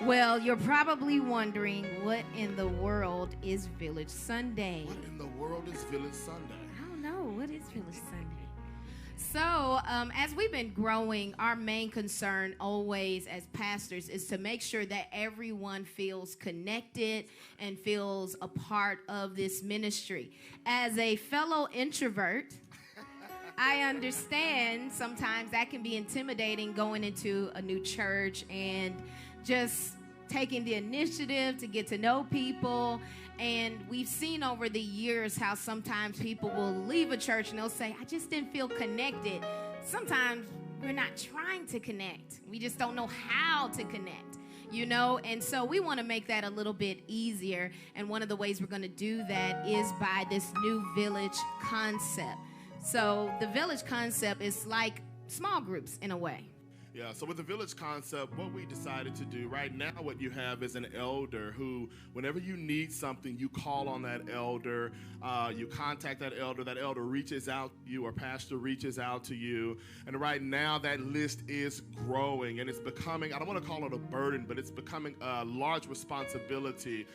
Well, you're probably wondering, what in the world is Village Sunday? What in the world is Village Sunday? I don't know. What is Village Sunday? So, as we've been growing, our main concern always as pastors is to make sure that everyone feels connected and feels a part of this ministry. As a fellow introvert, I understand sometimes that can be intimidating going into a new church and just taking the initiative to get to know people. And we've seen over the years how sometimes people will leave a church and they'll say, I just didn't feel connected. Sometimes we're not trying to connect. We just don't know how to connect, you know? And so we want to make that a little bit easier. And one of the ways we're going to do that is by this new village concept. So the village concept is like small groups in a way. Yeah, so with the village concept, what we decided to do right now, what you have is an elder who, whenever you need something, you call on that elder, you contact that elder reaches out to you, or pastor reaches out to you. And right now that list is growing, and it's becoming, I don't want to call it a burden, but it's becoming a large responsibility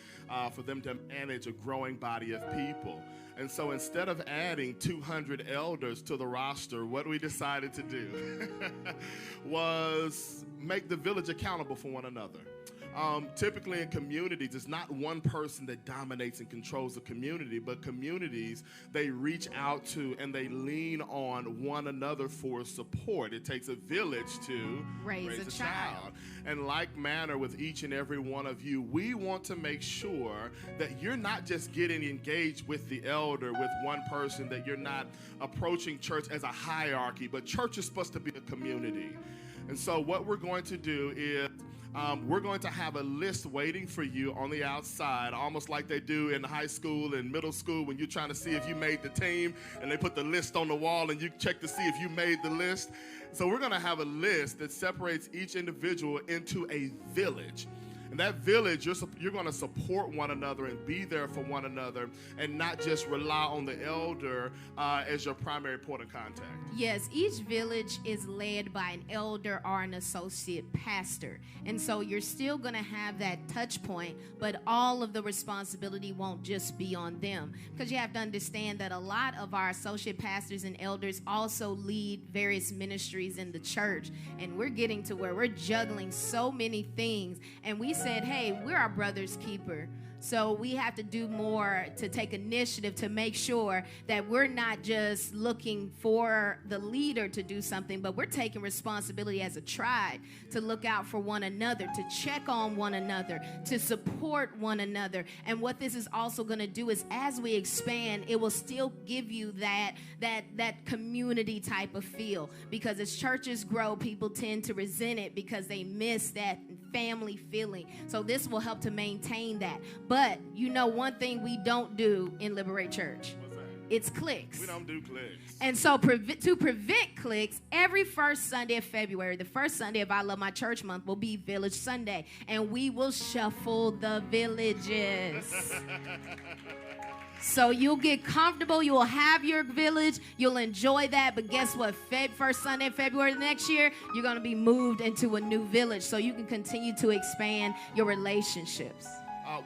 for them to manage a growing body of people. And so instead of adding 200 elders to the roster, what we decided to do was make the village accountable for one another. Typically in communities, it's not one person that dominates and controls the community, but communities, they reach out to and they lean on one another for support. It takes a village to raise a child. And like manner with each and every one of you, we want to make sure that you're not just getting engaged with the elder, with one person, that you're not approaching church as a hierarchy, but church is supposed to be a community. And so what we're going to do is we're going to have a list waiting for you on the outside, almost like they do in high school and middle school when you're trying to see if you made the team and they put the list on the wall and you check to see if you made the list. So we're going to have a list that separates each individual into a village. And that village, you're going to support one another and be there for one another and not just rely on the elder as your primary point of contact. Yes, each village is led by an elder or an associate pastor. And so you're still going to have that touch point, but all of the responsibility won't just be on them. Because you have to understand that a lot of our associate pastors and elders also lead various ministries in the church. And we're getting to where we're juggling so many things. And we said, hey, we're our brother's keeper. So we have to do more to take initiative to make sure that we're not just looking for the leader to do something, but we're taking responsibility as a tribe to look out for one another, to check on one another, to support one another. And what this is also going to do is, as we expand, it will still give you that community type of feel. Because as churches grow, people tend to resent it because they miss that family feeling. So this will help to maintain that. But you know one thing we don't do in Liberate Church? What's that? It's cliques. We don't do cliques. And so to prevent cliques, every first Sunday of February, the first Sunday of I Love My Church month will be Village Sunday. And we will shuffle the villages. So you'll get comfortable. You will have your village. You'll enjoy that. But guess what? First Sunday in February next year, you're going to be moved into a new village so you can continue to expand your relationships.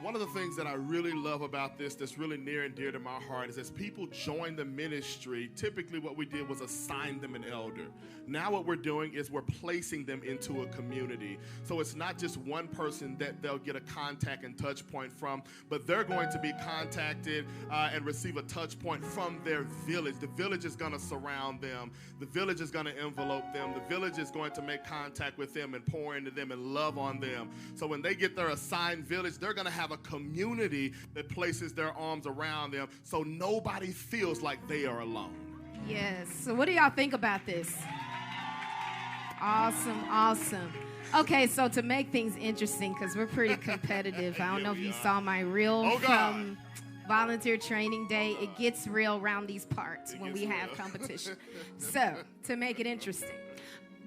One of the things that I really love about this, that's really near and dear to my heart, is as people join the ministry, typically what we did was assign them an elder. Now what we're doing is we're placing them into a community. So it's not just one person that they'll get a contact and touch point from, but they're going to be contacted and receive a touch point from their village. The village is going to surround them. The village is going to envelope them. The village is going to make contact with them and pour into them and love on them. So when they get their assigned village, they're going to have a community that places their arms around them so nobody feels like they are alone. Yes. So what do y'all think about this? Awesome. Okay, so to make things interesting, because we're pretty competitive, I don't know if you saw my reel from Volunteer Training Day. It gets real around these parts when we have competition. So to make it interesting,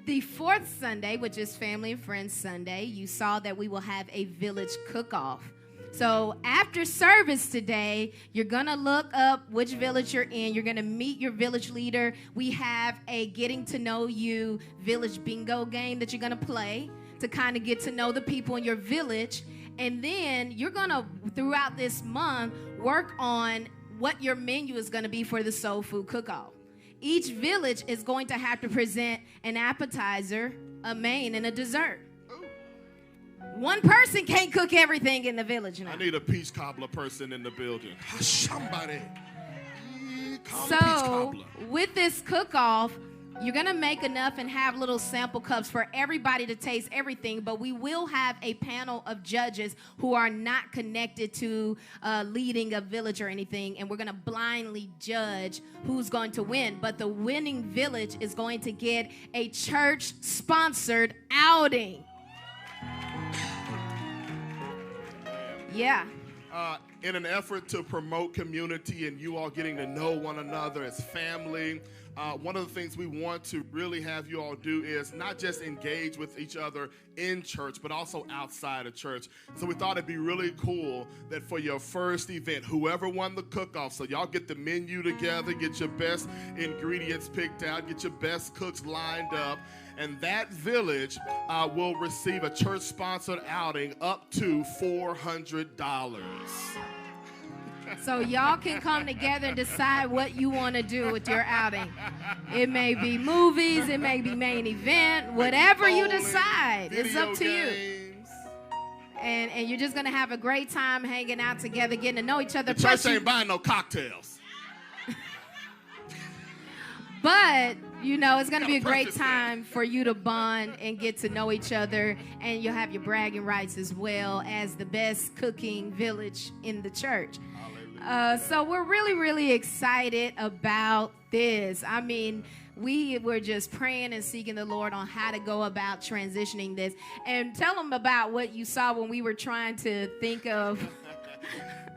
the fourth Sunday, which is Family and Friends Sunday, you saw that we will have a village cook-off. So after service today, you're going to look up which village you're in. You're going to meet your village leader. We have a getting to know you village bingo game that you're going to play. to kind of get to know the people in your village. And then you're going to, throughout this month, work on what your menu is going to be for the Soul Food Cook-Off. Each village is going to have to present an appetizer, a main, and a dessert. One person can't cook everything in the village now. I need a peach cobbler person in the building. Somebody. So with this cook-off, you're going to make enough and have little sample cups for everybody to taste everything, but we will have a panel of judges who are not connected to leading a village or anything, and we're going to blindly judge who's going to win. But the winning village is going to get a church-sponsored outing. Yeah. In an effort to promote community and you all getting to know one another as family, one of the things we want to really have you all do is not just engage with each other in church, but also outside of church. So we thought it'd be really cool that for your first event, whoever won the cook-off, so y'all get the menu together, get your best ingredients picked out, get your best cooks lined up, and that village will receive a church-sponsored outing up to $400. So y'all can come together and decide what you want to do with your outing. It may be movies, it may be main event, whatever you decide. It's up to you. And you're just going to have a great time hanging out together, getting to know each other. The church ain't buying no cocktails. But, you know, it's going to be a great time for you to bond and get to know each other. And you'll have your bragging rights as well as the best cooking village in the church. So we're really, really excited about this. I mean, we were just praying and seeking the Lord on how to go about transitioning this. And tell them about what you saw when we were trying to think of...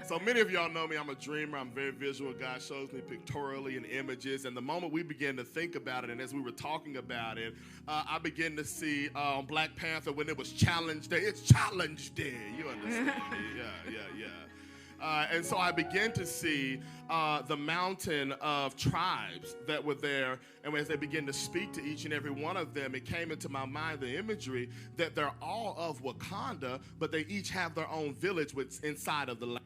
So many of y'all know me. I'm a dreamer. I'm very visual. God shows me pictorially in images. And the moment we began to think about it, and as we were talking about it, I began to see on Black Panther when it was Challenge Day. It's Challenge Day. You understand me? Yeah. And so I began to see the mountain of tribes that were there. And as they began to speak to each and every one of them, it came into my mind, the imagery, that they're all of Wakanda, but they each have their own village inside of the land.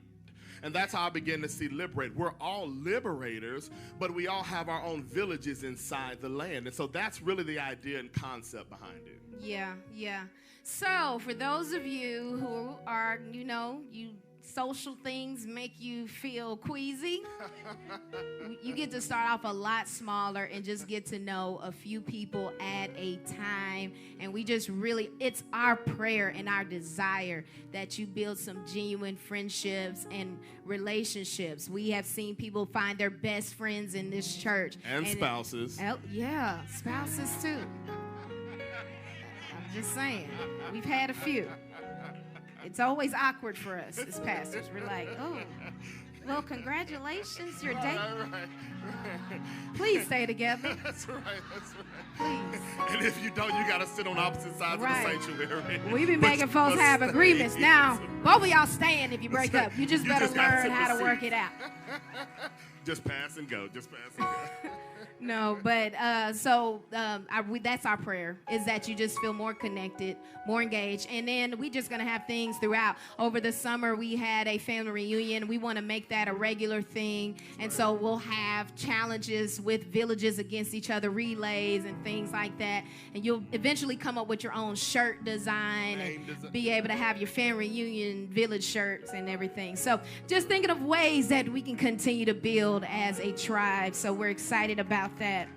And that's how I began to see Liberate. We're all liberators, but we all have our own villages inside the land. And so that's really the idea and concept behind it. Yeah. So for those of you who are, you social things make you feel queasy, you get to start off a lot smaller and just get to know a few people at a time. And we just really, it's our prayer and our desire that you build some genuine friendships and relationships. We have seen people find their best friends in this church. And spouses. Yeah, spouses too. I'm just saying, we've had a few. It's always awkward for us as pastors. We're like, oh, well, congratulations, you're dating. Right. Please stay together. That's right. Please. And if you don't, you got to sit on opposite sides of the sanctuary. We be making folks have agreements. Now, both of y'all staying if you break up. You just better learn how to work it out. Just pass and go. No, but that's our prayer, is that you just feel more connected, more engaged. And then we just going to have things throughout. Over the summer, we had a family reunion. We want to make that a regular thing. And so we'll have challenges with villages against each other, relays and things like that. And you'll eventually come up with your own shirt design and be able to have your family reunion village shirts and everything. So just thinking of ways that we can continue to build as a tribe. So we're excited about that.